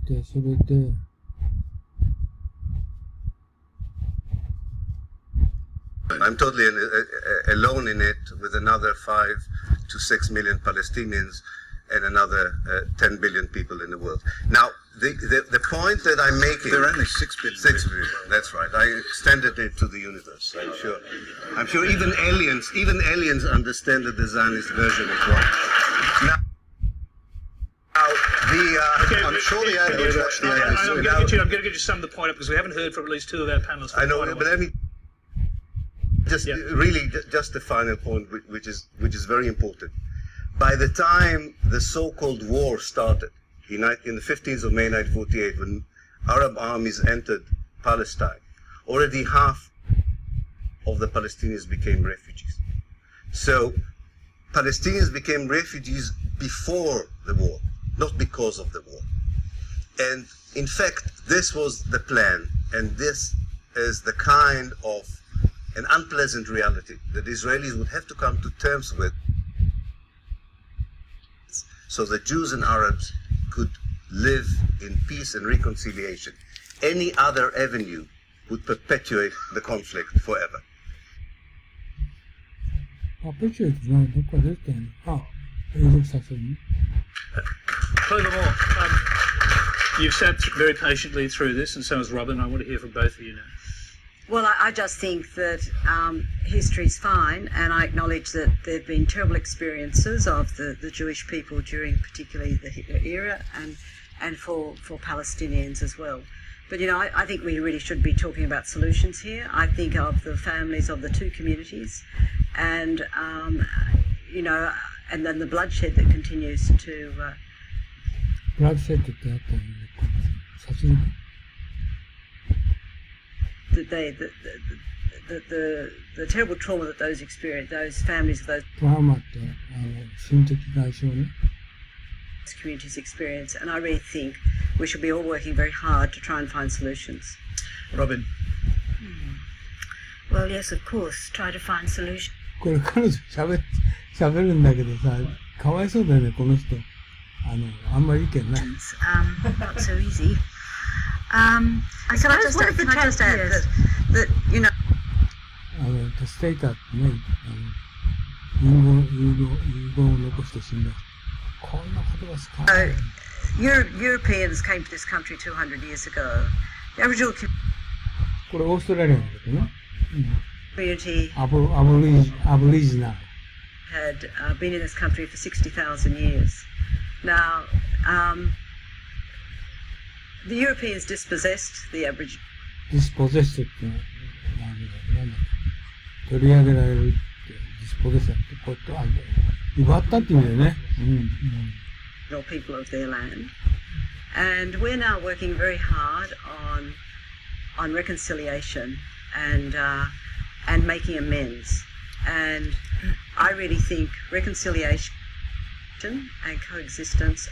て、それで、I'm totally alone in it with another 5 to 6 million Palestinians and another 10 billion people in the world. Now, the point that I'm making... There are only 6 billion. 6 billion, that's right. I extended it to the universe, I'm sure. I'm sure even aliens understand that the Zionist version is wrong. Now, I'm sure the aliens watch the aliens. I'm going to get you some of the point up because we haven't heard from at least 2 of our panelists. I know, but let me... Just a final point, which is very important. By the time the so-called war started, in the 15th of May 1948, when Arab armies entered Palestine, already half of the Palestinians became refugees. So Palestinians became refugees before the war, not because of the war. And in fact, this was the plan, and this is the kind of an unpleasant reality that Israelis would have to come to terms with so that Jews and Arabs could live in peace and reconciliation. Any other avenue would perpetuate the conflict forever. Furthermore, you've sat very patiently through this, and so has Robin. I want to hear from both of you now. Well, I just think that history's fine, and I acknowledge that there have been terrible experiences of the Jewish people during particularly the Hitler era, and for Palestinians as well. But, you know, I think we really should be talking about solutions here. I think of the families of the 2 communities and, you know, and then the bloodshed that continues to... bloodshed ってあったよね。殺戮 the terrible trauma that those families of those communities experience, and I really think we should be all working very hard to try and find solutions. Robin. Well, yes, of course, try to find solutions. これ彼女喋るんだけどさ、かわいそうだよね、この人。あんまり意見ない。Not so easy. Can I just add that you know. 助けていたってね、遺言を残して死んだ。こんな言葉使わない。Europeans came to this country 200 years ago. The Aboriginal community. これオーストラリアなんだけどね。Community. Aboriginal. Had been in this country for 60,000 years. Now, the Europeans dispossessed the Aboriginal. Dispossessed ってなんだ取り上げられるって、dispossessed ってこうやって奪ったって意味だよね。People of their land, and we're now working very hard on reconciliation and making amends. And I really think reconciliation and coexistence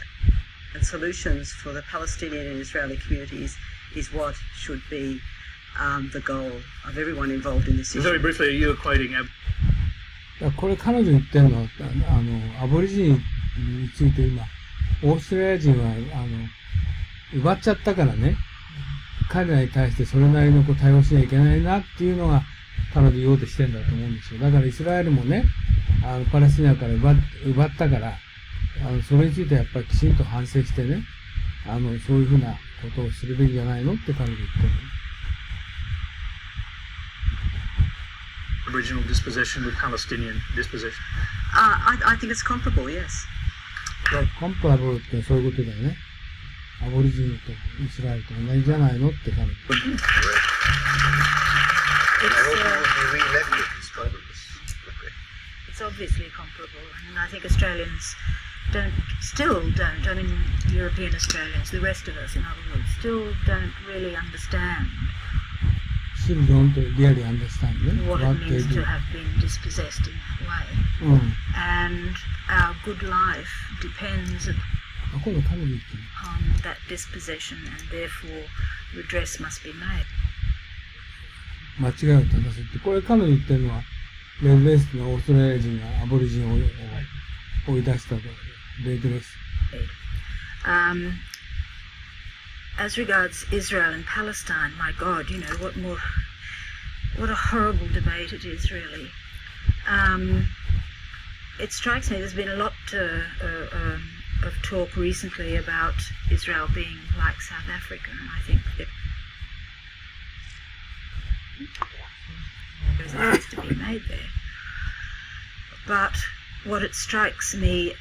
and solutions for the Palestinian and Israeli communities is what should be the goal of everyone involved in this issue. Very briefly, are you equating これ彼女言ってるのはアボリジニについて今オーストラリア人は奪っちゃったからね、彼らに対してそれなりの対応しなきゃいけないなっていうのが彼女言おうとしてるんだと思うんですよ。だからイスラエルもね、パレスチナから奪ったからそれについてはやっぱりきちんと反省してね、そういうふうなことをするべきじゃないのって彼女言ってる。Original dispossession with Palestinian dispossession? I think it's comparable, yes. Comparable ってそういうことだよね。アボリジニとイスラエルと同じじゃないのって彼女。It's obviously comparable, and I think Australians still don't, I mean European Australians, the rest of us in other words, still don't really understand still don't really understand what it means to have been dispossessed in that way. And our good life depends upon that dispossession, and therefore redress must be made. 間違いを正すって、これ彼女言ってるのはレッドレスのオーストラリア人がアボリジンを追い出したとレッドレス。as regards Israel and Palestine, my God, you know, what a horrible debate it is, really. It strikes me there's been a lot of talk recently about Israel being like South Africa, and I think that there's a case to be made there. But what it strikes me,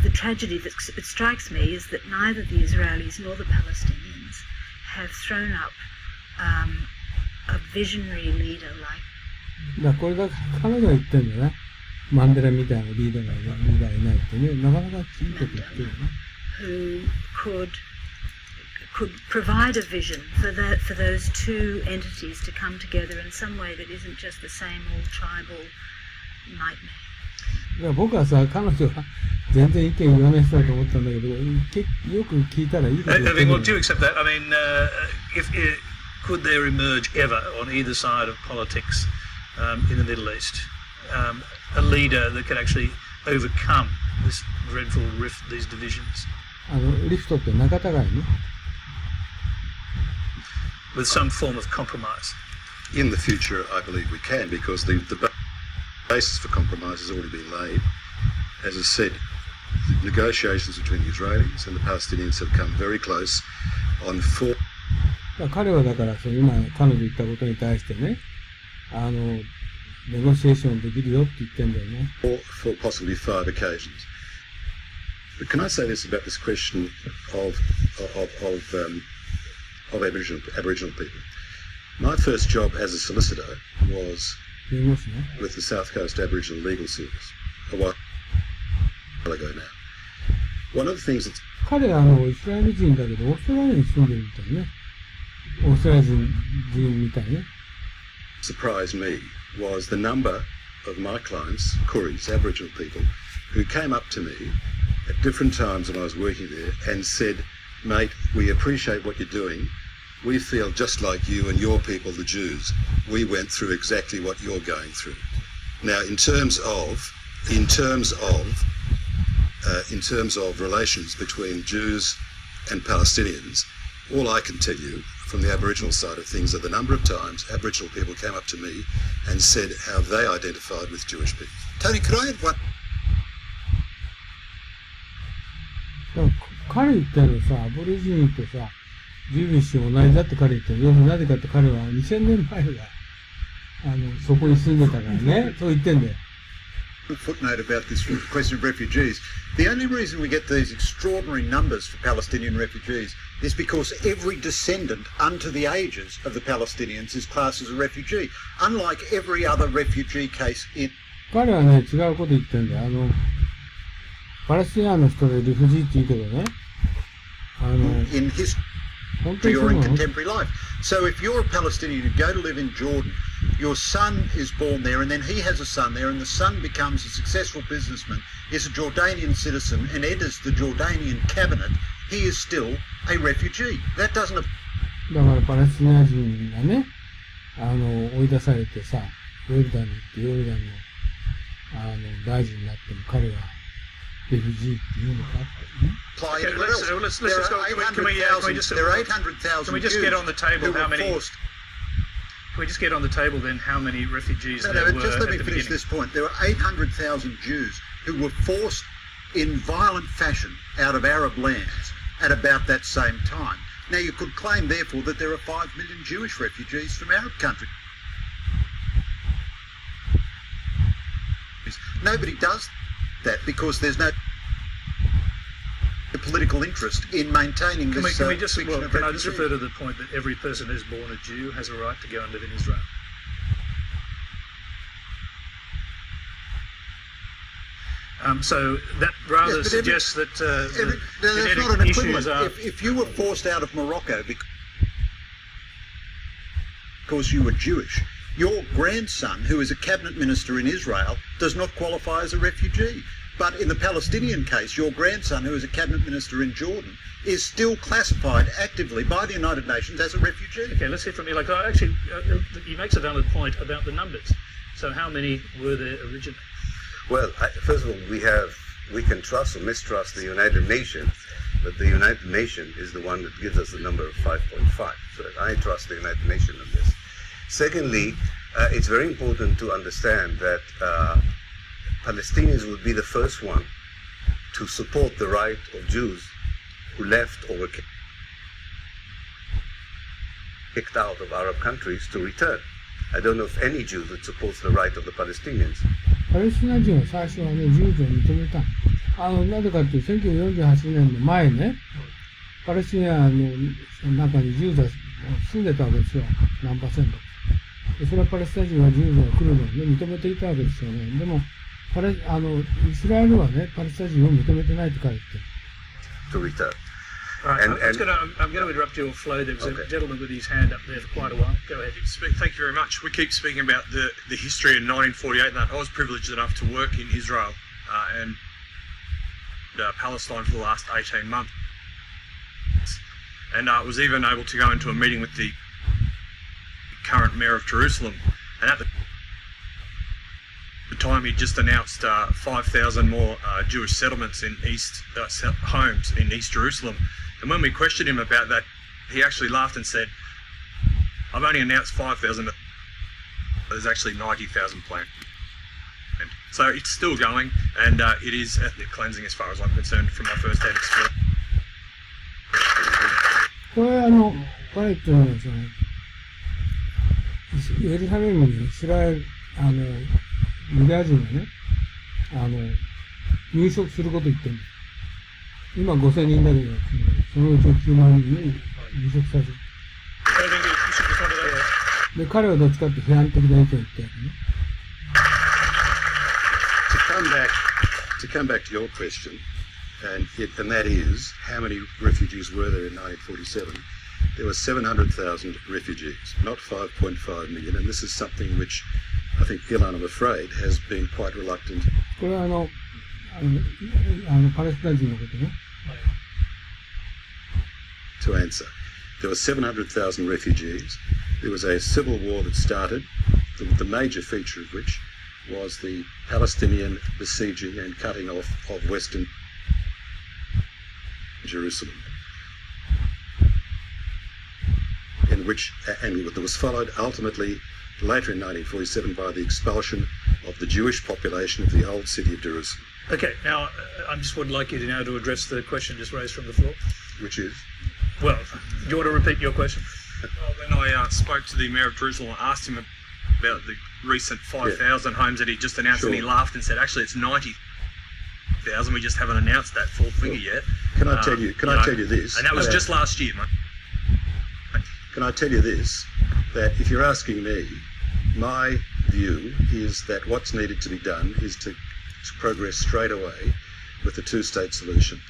the tragedy that it strikes me is that neither the Israelis nor the Palestinians have thrown up a visionary leader like. だからこれが彼女が言ってんだよね。マンデラみたいなリーダーがいないってね、なかなかいいこと言ってるよね。Who could provide a vision for those two entities to come together in some way that isn't just the same old tribal nightmare. だから僕はさ、彼女は全然意見言わない人だと思ったんだけど、よく聞いたらいいこと言ってる。Well, do you accept that? I mean, could there emerge ever on either side of politics in the Middle East a leader that could actually overcome this dreadful rift, these divisions? リフトって仲違いね。With some form of compromise. In the future, I believe we can, because the basis for compromise has already been laid. As I said, the negotiations between the Israelis and the Palestinians have come very close on four. 彼はだから今彼女言ったことに対してね、ネゴシエーションできるよって言ってんだよね。For possibly 5 occasions. But can I say this about this question of Aboriginal people? My first job as a solicitor was with the South Coast Aboriginal Legal Service a while ago now. One of the things that's 彼はイスラエル人だけどオーストラリアに住んでるみたいね。オーストラリア人みたいね。surprised me was the number of my clients, Koreans, Aboriginal people, who came up to me at different times when I was working there and said, mate, we appreciate what you're doing. We feel just like you and your people, the Jews. We went through exactly what you're going through. Now, in terms of relations between Jews and Palestinians, all I can tell you from the Aboriginal side of things are the number of times Aboriginal people came up to me and said how they identified with Jewish people. Tony, could I add one? 彼言ったのさ、アボリジニとさ、ジュビッシュ同じだって彼言ったの。要するになぜかって彼は2000年前が、そこに住んでたからね、そう言ってんだよ。Footnote about this question of refugees. The only reason we get these extraordinary numbers for Palestinian refugees is because every descendant unto the ages of the Palestinians is classed as a refugee, unlike every other refugee case in... 彼はね、違うこと言ってんだよ。パレスチナの人でリフジーって言うけどね。in history or in contemporary life. So if you're a Palestinian, you go to live in Jordan, your son is born there, and then he has a son there, and the son becomes a successful businessman, is a Jordanian citizen, and enters the Jordanian cabinet, he is still a refugee. That doesn't... だからパレスチナ人がね、追い出されてさ、ヨルダンに行って、ヨルダンの、大臣になっても彼は、レフジーっていうのかってね。There are 800,000 Can we just get on the table how many... Can we just get on the table then how many refugees there were just let me at the finish beginning? This point. There are 800,000 Jews who were forced in violent fashion out of Arab lands at about that same time. Now you could claim therefore that there are 5 million Jewish refugees from Arab countries. Nobody does that because there's no political interest in maintaining this Can I just refer to the point that every person who's born a Jew has a right to go and live in Israel? So that rather suggests that that's not an equivalent. If you were forced out of Morocco because you were Jewish, your grandson, who is a cabinet minister in Israel, does not qualify as a refugee. But in the Palestinian case, your grandson, who is a cabinet minister in Jordan, is still classified actively by the United Nations as a refugee. Okay, let's hear from you. Actually, he makes a valid point about the numbers. So how many were there originally? Well, first of all, we can trust or mistrust the United Nations. but the United Nations is the one that gives us the number of 5.5. So I trust the United Nations on this. Secondly, it's very important to understand that Palestinians would be the first one to support the right of Jews who left or were kicked out of Arab countries to return. I don't know if any Jew that supports the right of the Palestinians. パレスチナ人は最初はね、自由を認めた。なぜかというと、1948年の前ね、パレスチナの中にジューズが住んでたわけですよ。何%。でそれはパレスチナ人はジューズが来るのを、ね、認めていたわけですよね。でも、イスラエルはね、パレスチナ人を認めてないと書いてる。To return. Right, I'm going to interrupt your flow. There was a gentleman with his hand up there for quite a while. Go ahead. Thank you very much. We keep speaking about the history in 1948 and that. I was privileged enough to work in Israel and Palestine for the last 18 months. And I was even able to go into a meeting with the current mayor of Jerusalem. And at the time he just announced 5,000 more Jewish settlements in homes in East Jerusalem. And when we questioned him about that, he actually laughed and said, I've only announced 5,000, but there's actually 90,000 planned. So it's still going, and it is ethnic cleansing as far as I'm concerned from my first-hand experience. これ彼っていうのはですね、エルサレムにイスラエル、ユダヤ人がね、入植することを言ってるんです。今5000人だけど、そのうち9万人に入植させる。で、彼はどっちかって批判的な意見を言ってるね。To come back to your question, and that is, how many refugees were there in 1947? There were 700,000 refugees, not 5.5 million, and this is something which I think Unno, I'm afraid, has been quite reluctant. これはパレスチナ人のことね。To answer. There were 700,000 refugees. There was a civil war that started, the major feature of which was the Palestinian besieging and cutting off of Western Jerusalem, and that was followed ultimately later in 1947 by the expulsion of the Jewish population of the old city of Jerusalem. Okay, now I just would like you to now to address the question just raised from the floor. Which is? Well, do you want to repeat your question? Well, when I spoke to the mayor of Jerusalem, I asked him about the recent 5,000 homes that he just announced, and he laughed and said, actually, it's 90,000. We just haven't announced that full figure yet. Can I tell you this? And that was just last year, mate. Can I tell you this? That if you're asking me, my view is that what's needed to be done is to progress straight away with the two-state solution.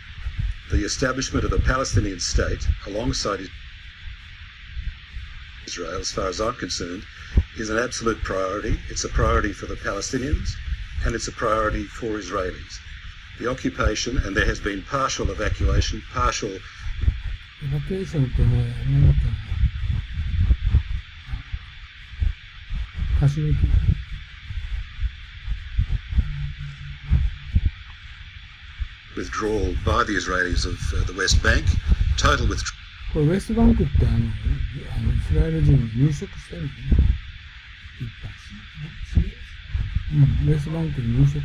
The establishment of a Palestinian state alongside Israel, as far as I'm concerned, is an absolute priority. It's a priority for the Palestinians and it's a priority for Israelis. The occupation, and there has been partial evacuation, partial... Evacuation ってね、何だったの？貸し抜き。Withdrawal by the Israelis of the West Bank, total withdrawal. これウェストバンクってイスラエル人に入植してるんですね。ウェストバンクに入植。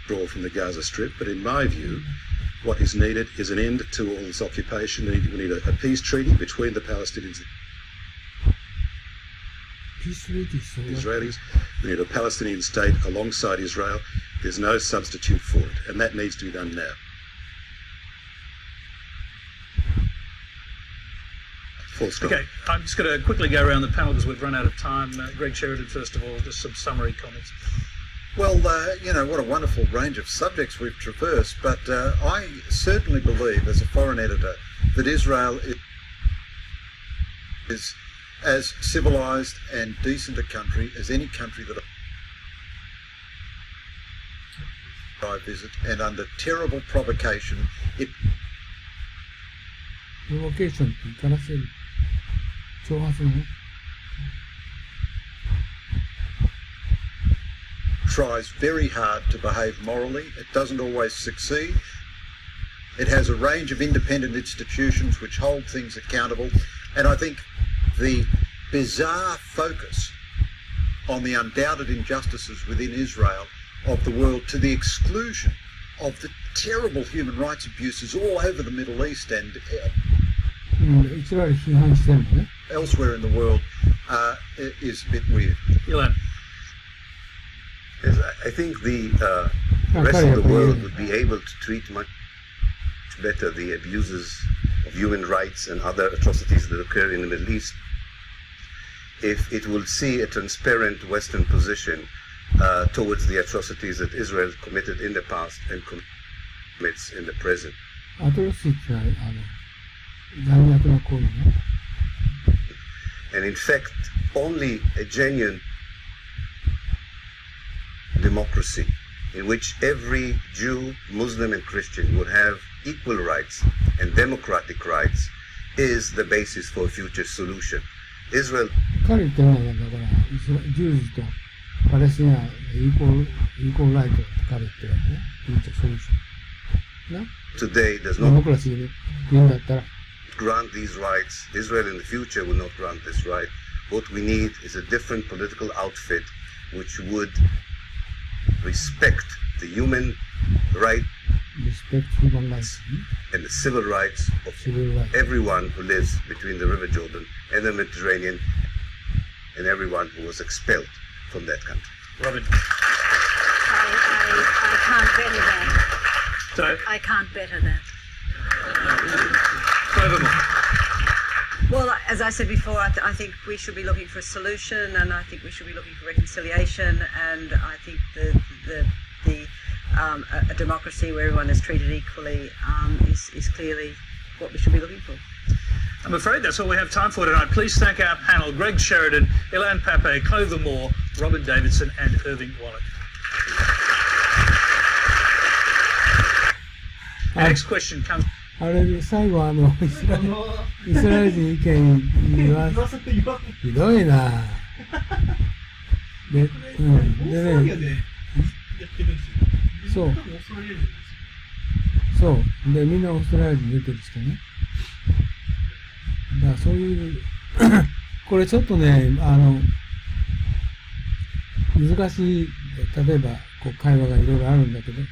Draw from the Gaza Strip, but in my view, what is needed is an end to all this occupation. We need a peace treaty between the Palestinians and the Israelis. We need a Palestinian state alongside Israel. There's no substitute for it, and that needs to be done now. Okay, I'm just going to quickly go around the panel because we've run out of time. Greg Sheridan, first of all, just some summary comments. Well, what a wonderful range of subjects we've traversed, but I certainly believe, as a foreign editor, that Israel is as civilised and decent a country as any country that I visit, and under terrible provocation, it tries very hard to behave morally. It doesn't always succeed. It has a range of independent institutions which hold things accountable. And I think the bizarre focus on the undoubted injustices within Israel of the world to the exclusion of the terrible human rights abuses all over the Middle East and elsewhere in the world is a bit weird. Ilan. Yes, I think the rest of the world would be able to treat much better the abuses of human rights and other atrocities that occur in the Middle East if it will see a transparent Western position towards the atrocities that Israel committed in the past and commits in the present. And in fact, only a genuine democracy in which every Jew, Muslim and Christian would have equal rights and democratic rights is the basis for a future solution. Israel today does not grant these rights. Israel in the future will not grant this right. What we need is a different political outfit which would respect the human rights and the civil rights of everyone who lives between the River Jordan and the Mediterranean and everyone who was expelled from that country. Robin. I can't better that. So, I can't better that. Well, as I said before, I think we should be looking for a solution, and I think we should be looking for reconciliation, and I think a democracy where everyone is treated equally is clearly what we should be looking for. I'm afraid that's all we have time for tonight. Please thank our panel, Greg Sheridan, Ilan Pape, Clover Moore, Robin Davidson and Irving Wallach. Our next question comes... あれ最後イスラエル人意見言わひどいなで、ねそうでみんなオーストラリア人出てる人ねだからそういうこれちょっとね難しい例えばこう会話がいろいろあるんだけど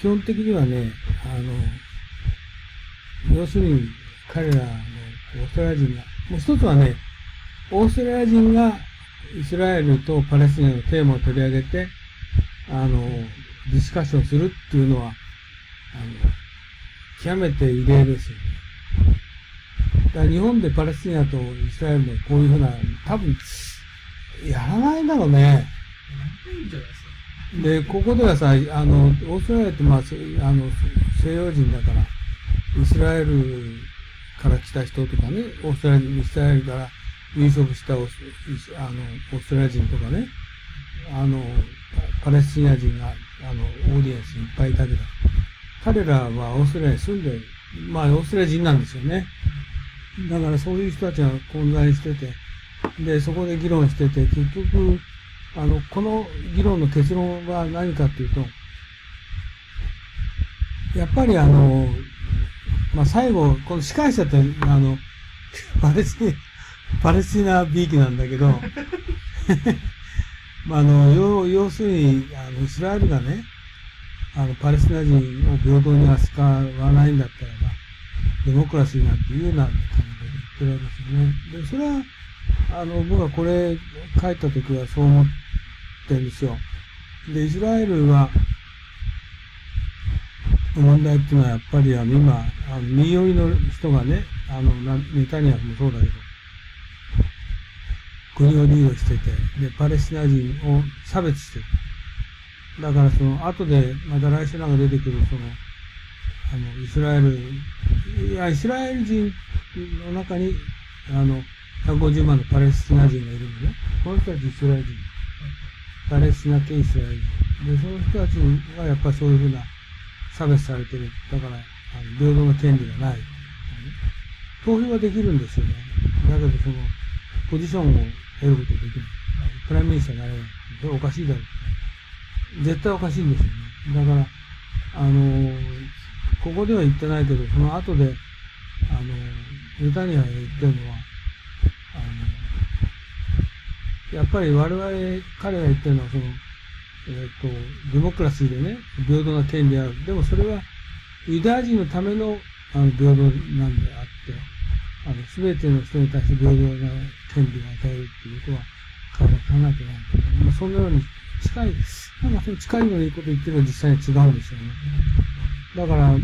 基本的にはね要するに彼らのオーストラリア人がもう一つはねオーストラリア人がイスラエルとパレスチナのテーマを取り上げてディスカッションするっていうのは極めて異例ですよね。だから日本でパレスチナとイスラエルのこういうふうな多分やらないだろうね。でここではさオーストラリアって西洋人だからイスラエルから来た人とかねイスラエルから入植したオーストラリア人とかねパレスチナ人がオーディエンスにいっぱいいたけど彼らはオーストラリアに住んでオーストラリア人なんですよね。だからそういう人たちが混在しててでそこで議論してて結局この議論の結論は何かっていうとやっぱり最後この司会者ってパレスチナびいきなんだけど要するにイスラエルがねパレスチナ人を平等に扱わないんだったらばデモクラシーなんて言うなって言ってるわけですよね。でそれは僕はこれ書いた時はそう思ってるんですよ。でイスラエルは問題っていうのはやっぱり今右寄りの人がねネタニヤフもそうだけど国をリードしててでパレスチナ人を差別してる。だからその後でまた来週なんか出てくるイスラエル人の中に150万のパレスチナ人がいるのね。この人たちイスラエル人パレスチナ系イスラエル人でその人たちがやっぱりそういうふうな差別されてる。だから平等な権利がない。投票はできるんですよね。だけどそのポジションを得ることができない。プライムミニスターになれない。それおかしいだろう。絶対おかしいんですよね。だからここでは言ってないけど、その後で、ネタニヤフが言ってるのは、やっぱり我々、彼が言ってるのは、デモクラシーでね、平等な権利ある。でもそれは、ユダヤ人のための、平等なんであって、すべての人に対して平等な権利を与えるっていうことは、彼は考えてない。まあ、そんなように近い、なんかその近いようないいこと言ってるのは実際に違うんですよね。だから、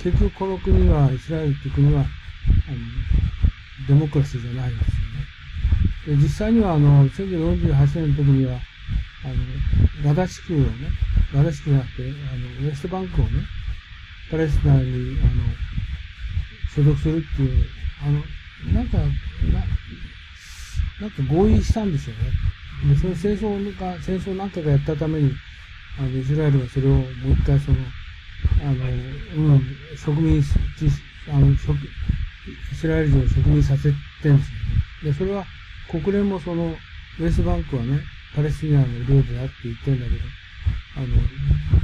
結局この国は、イスラエルっていう国は、デモクラシーじゃないですよね。で、実際には、1948年の時には、ガザ地区をね、ガザ地区じゃなくて、ウェストバンクをね、パレスチナに、所属するっていう、なんか合意したんですよね。で、その戦争何回かやったために、イスラエルがそれをもう一回植民地、イスラエル人を植民させてるんですよね。で、それは国連もウェストバンクはね、パレスチナの領土だって言ってるんだけど、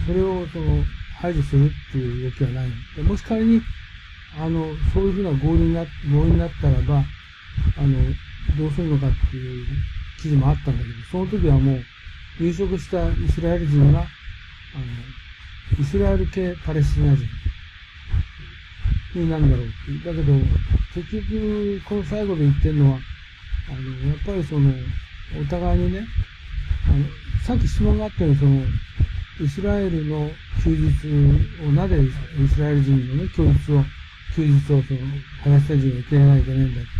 それを排除するっていう動きはない。でもし仮に、そういうふうな合意になったらば、どうするのかっていう記事もあったんだけど、その時はもう、入植したイスラエル人が、イスラエル系パレスチナ人になるんだろうっていう。だけど、結局、この最後で言ってるのは、やっぱりお互いにね、さっき質問があったように、イスラエルの休日を、なぜイスラエル人のね、休日をパレスチナ人が受け入れなきゃいけないんだって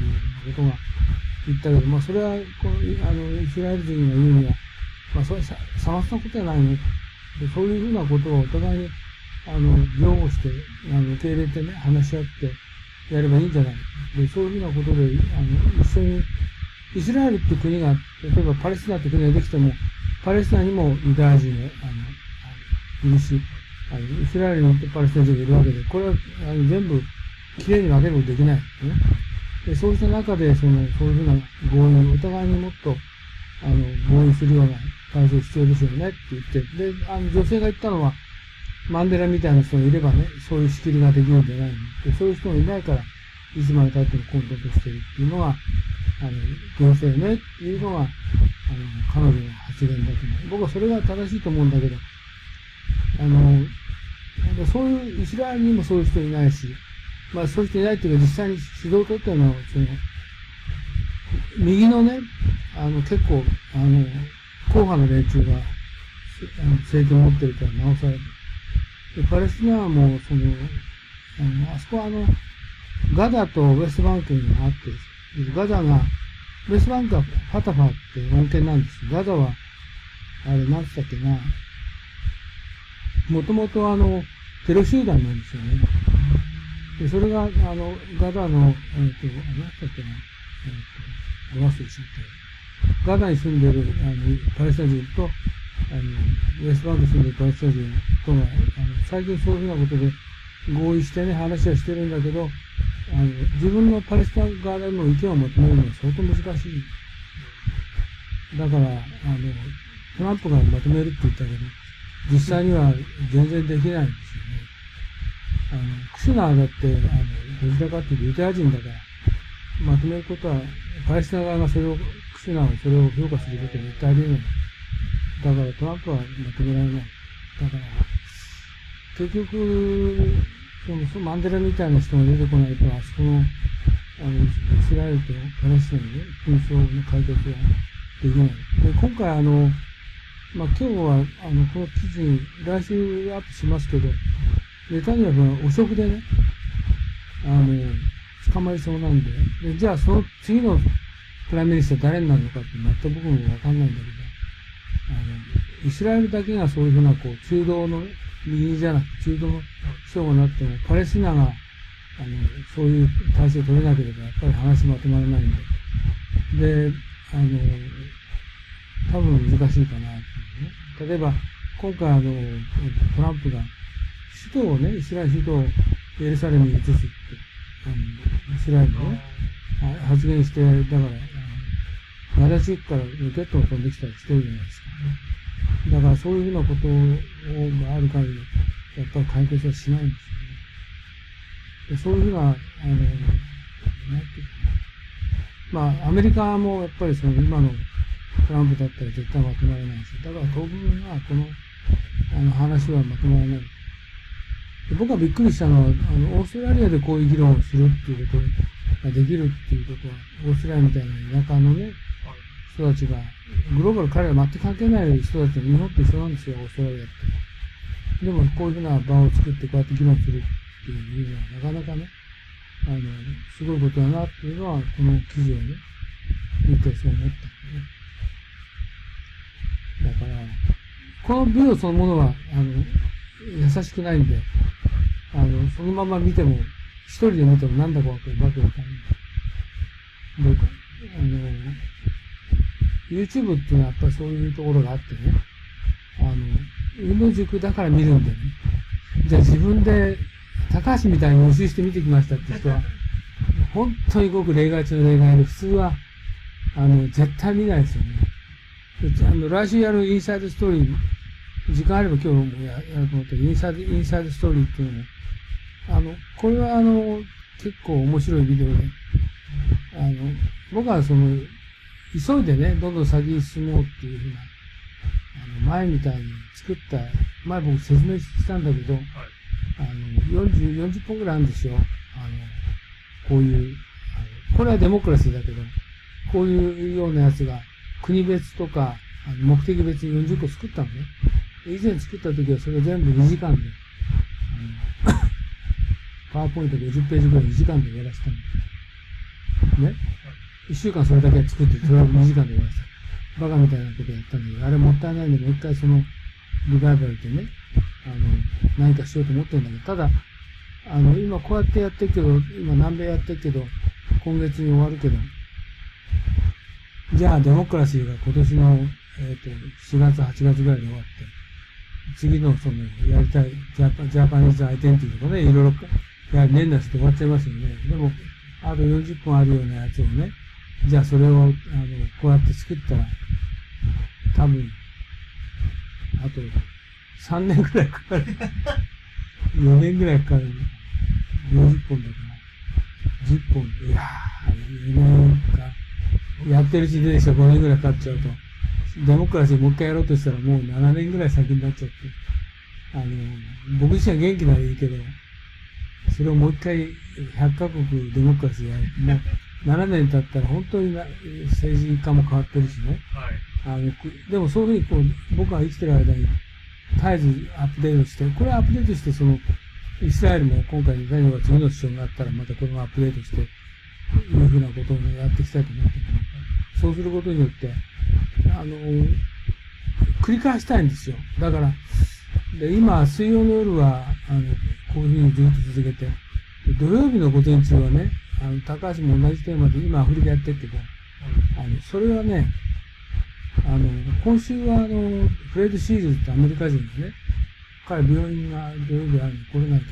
いうことが言ったけど、まあ、それは、イスラエル人が言うには、まあ、それはさまつなことじゃないの。で、そういうふうなことをお互いに、擁護して、受け入れてね、話し合ってやればいいんじゃない。で、そういうふうなことで、一緒に、イスラエルって国が、例えばパレスチナって国ができても、パレスチナにもユダヤ人が、いるし、イスラエルにパレスチナ人がいるわけで、これは、全部、きれいに分けることできないですね。で、そうした中で、そういうふうな合意、お互いにもっと、合意するような体制必要ですよねって言って、で、女性が言ったのは、マンデラみたいな人がいればね、そういう仕切りができるんじゃないので、そういう人がいないから、いつまで経っても混沌としているっていうのが、行政ねっていうのが、彼女の発言だと思う。僕はそれが正しいと思うんだけど、そういう、イスラエルにもそういう人いないし、まあそういう人いないっていうか実際に指導を取ってるのは、右のね、結構、硬派の連中が、政権を持ってるから直される。で、パレスチナはもう、あそこはガザとウェストバンクがあって、ガザが、ウェストバンクはファタファって穏健なんです。ガザは、あれ、なんつったっけな、もともとテロ集団なんですよね。で、それが、ガザの、なんつったっけな、ど忘れしちゃった。ガザに住んでる、パレスチナ人と、ウェストバンクに住んでるパレスチナ人とが、最近そういうふうなことで合意してね、話はしてるんだけど、自分のパレスチナ側での意見を求めるのは相当難しい。だから、トランプがまとめるって言ったけど、実際には全然できないんですよね。クシュナーだって、どちらかっていうとユダヤ人だから、まとめることは、パレスチナ側がクシュナーがそれを評価することは絶対ありえない。だからトランプはまとめられない。だから、結局、マンデラみたいな人が出てこないと、あそこの、イスラエルとパレスチナのね、紛争の解決はできない。で、今回まあ、今日は、この記事に、来週アップしますけど、ネタニヤフは汚職でね、捕まりそうなんで、じゃあその次のプライムミニスター誰になるのかって全く僕もわかんないんだけど、イスラエルだけがそういうふうな、中道の、右じゃなくて中道の人がなっても、パレスチナが、そういう体制を取れなければ、やっぱり話まとまらないんで。で、多分難しいかなっていうね。例えば、今回トランプが、首都をね、イスラエル首都をエルサレムに移すって、イスラエルのね、発言して、だから、ガザ地区からロケットが飛んできたりしてるじゃないですか。だからそういうふうなことがある限り、やっぱり解決はしないんですよね。でそういうふうな、なんていうかな。まあ、アメリカもやっぱりその今のトランプだったら絶対まとまらないし、だから当分はこの、話はまとまらない。で僕がびっくりしたのは、オーストラリアでこういう議論をするっていうことができるっていうことは、オーストラリアみたいな田舎のね、人たちが、グローバル彼ら全く関係ない人たちは日本と一緒なんですよ、オーストラリアって。でもこういうふうな場を作ってこうやって議論するっていうのはなかなかね、すごいことだなっていうのは、この記事をね、見てそう思ったんでね。だから、このビデオそのものは、優しくないんで、そのまま見ても、一人で見てもなんだかわかるわけわかんない。で、YouTube っていうのはやっぱりそういうところがあってね、運動塾だから見るんでね、じゃあ自分で高橋みたいに予習して見てきましたって人は、本当にごく例外中の例外で、普通は、絶対見ないですよね。来週やるインサイドストーリー、時間あれば今日もやると思ったけど、インサイドストーリーっていうのも、これは結構面白いビデオで、僕は急いでね、どんどん先に進もうっていうふうな、前みたいに作った、前僕説明したんだけど、40本ぐらいあるんですよ。こういう、これはデモクラシーだけど、こういうようなやつが、国別とか、目的別に40個作ったのね。以前作った時はそれ全部2時間で、パワーポイント50ページぐらい2時間で終わらせたの。ね。1週間それだけ作って、それは2時間で終わらせた。バカみたいなことやったんだけど、あれもったいないんで、もう一回その、リバイバルでね、何かしようと思ってるんだけど、ただ、今こうやってやってるけど、今南米やってるけど、今月に終わるけど、じゃあデモクラシーが今年の、4月、8月ぐらいで終わって、次のやりたい、ジャパニーズアイデンティティとかね、いろいろ、年内して終わっちゃいますよね。でも、あと40分あるようなやつをね、じゃあそれを、こうやって作ったら、多分、あと、3年くらいかかる。4年くらいかかる。40本だから、10本。いやー、4年か。やってるうちで5年くらいかかっちゃうと、デモクラシーもう一回やろうとしたらもう7年くらい先になっちゃって、僕自身は元気ならいいけど、それをもう一回100カ国デモクラシーやる。もう7年経ったら本当に政治家も変わってるしね。はい、でもそういうふうに僕が生きてる間に絶えずアップデートして、これアップデートしてイスラエルも今回ネタニヤフが次の首相になったらまたこれもアップデートして、いうふうなことをね、やっていきたいと思ってる。そうすることによって、繰り返したいんですよ。だから、今、水曜の夜は、こういうふうにずっと続けて、土曜日の午前中はね、高橋も同じテーマで今アフリカやってるけど、それはね、今週はフレッド・シールズってアメリカ人でね、彼病院が土曜日あるの来れないけ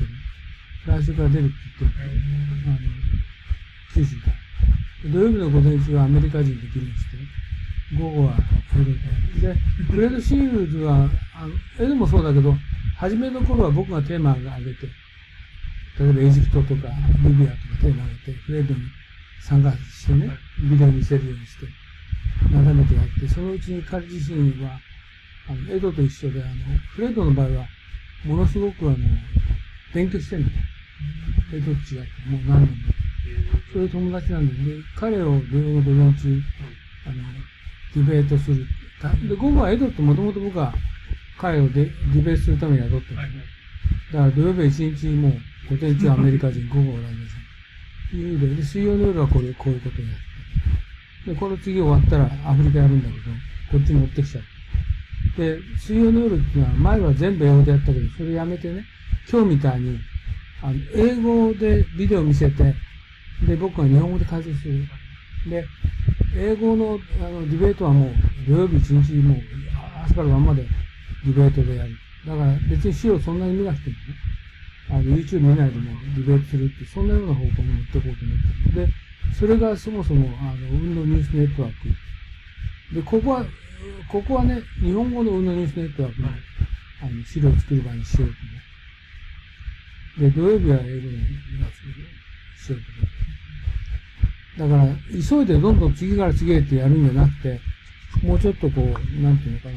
ど、来週から出るって言ってる。九州から。土曜日の午前中はアメリカ人で議論して、午後はエドで、フレッド・シールズは、エドもそうだけど、初めの頃は僕がテーマを挙げて、例えばエジプトとかリビアとかテーマを挙げて、フレッドに参加してね、ビデオ見せるようにして、眺めてやって、そのうちに彼自身は、エドと一緒で、フレッドの場合は、ものすごく勉強してるの。エドと違って、もう何年も。そういう友達なんで、彼を土曜の午前中、ディベートする。で、午後はエドってもともと僕は彼をディベートするために雇ってる、ね。だから土曜日は一日もう、午前中アメリカ人、午後はオランダ人。で、水曜の夜はこういうことをやって。で、この次終わったらアフリカやるんだけど、こっちに持ってきちゃう。で、水曜の夜っていうのは、前は全部英語でやったけど、それやめてね、今日みたいに、英語でビデオ見せて、で、僕が日本語で解説する。で、英語のディベートはもう土曜日一日もう朝から晩までディベートでやる。だから別に資料そんなに見なくてもね、YouTube 見ないでもディベートするって、そんなような方向に持っていこうと思ってる。で、それがそもそもUnnoニュースネットワーク。で、ここはね、日本語のUnnoニュースネットワークの資料を作る場にしようとね。で、土曜日は英語のやつしようと思って。だから、急いでどんどん次から次へってやるんじゃなくて、もうちょっとこう、なんていうのかな、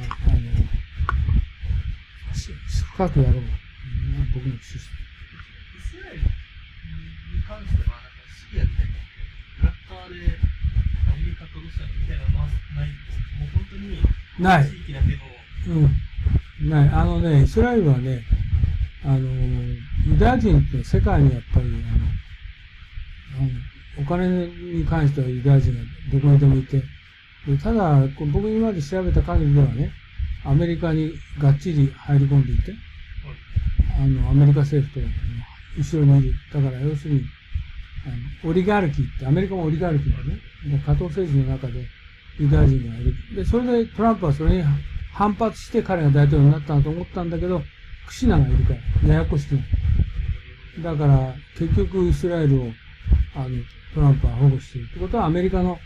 深くやろう。僕の趣旨。イスラエルに関しては、シリアみたいに、クラッカーでアメリカとロシアみたいなのはないんですけど、もう本当に、ない。地域だけの。ない。イスラエルはね、ユダヤ人って世界にやっぱり、お金に関してはユダヤ人がどこにでもいて、でただ、僕今まで調べた限りではね、アメリカにがっちり入り込んでいて、アメリカ政府と後ろにいる。だから要するに、オリガルキーって、アメリカもオリガルキーだね。加藤政治の中でユダヤ人がいる。で、それでトランプはそれに反発して彼が大統領になったと思ったんだけど、クシナがいるから、ややこしくない。だから、結局イスラエルを、トランプは保護している。ってことはアメリカの、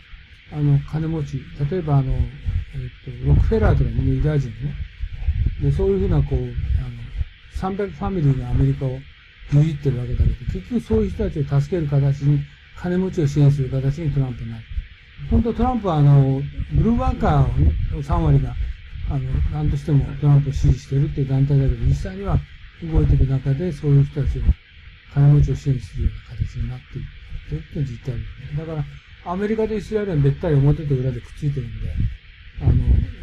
金持ち、例えばロックフェラーとかみんなユダヤ人ね。で、そういうふうな、こう、300ファミリーがアメリカを牛耳ってるわけだけど、結局そういう人たちを助ける形に、金持ちを支援する形にトランプになる。本当トランプはブルーワーカーの3割が、何としてもトランプを支持しているっていう団体だけど、実際には動いていく中で、そういう人たちを、金持ちを支援するような形になっていってるっていう実態です。だから、アメリカとイスラエルはべったり表と裏でくっついてるんで、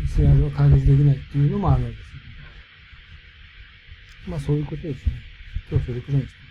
イスラエルは解決できないっていうのもあるわけです。まあそういうことですね。今日それくらいですね。